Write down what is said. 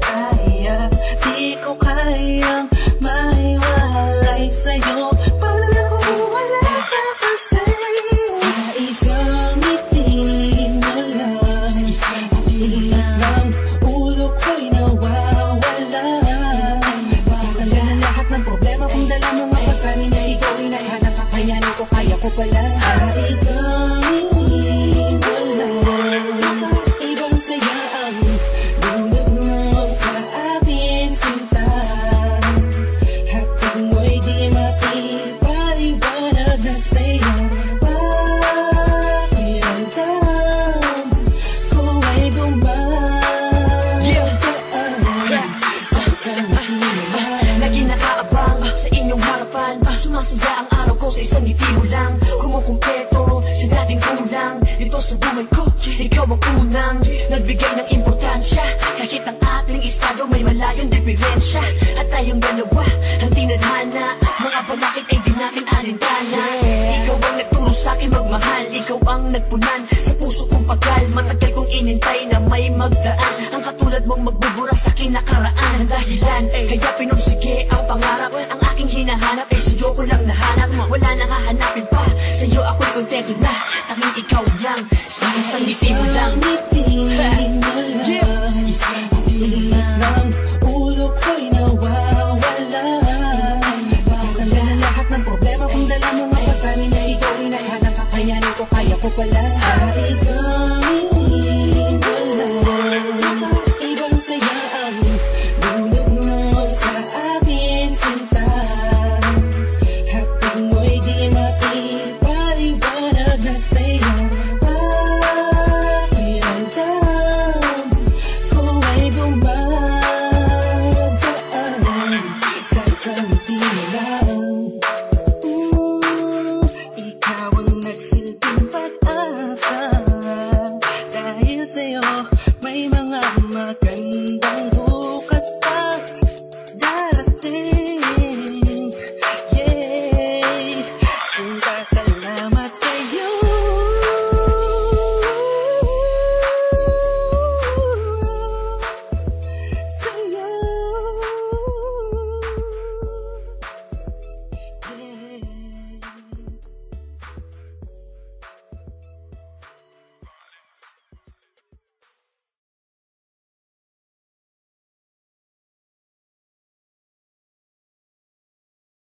kaya, di ko kayang maiwalay sa'yo. Parang wala ka kasi sa isang ngiti mo lang. Ang ulo ko'y nawawala. Matanggal na lahat ng problema kung dala mo nga pasanin na ikaw ay nahanap. Kakayanin ko, kaya ko pala. Sa isang ngiti mo lang, ibang saya ang dulot mo sa aking sinta. Hatid mo'y di makipaliwanag na sa'yo. Pakiramdam ko ay gumagaan sa isang ngiti mo lang. Lagi nakaabang sa inyong harapan, sumasaya ang araw ko sa isang ngiti mo lang. Kumukumpleto sa dating kulang dito sa buhay ko, ikaw ang unang nagbigay ng importansya. Kahit ang ating estado may malayong diferensya, at tayong dalawa ang tinadhana. Mga balakid ay di natin alintana. Ikaw ang nagturo sa'kin magmahal, ikaw ang nagpunan sa puso kong pagal. Matagal kong inintay na may magdaan, ang katulad mong magbubura sa kinakaraan. Ang dahilan kaya pinursige ang pangarap, ang aking hinahanap ay sa'yo ko lang nahanap. Wala nang hahanapin pa, sa'yo ako'y kontento na. Tanging ikaw lang sa isang ngiti mo lang.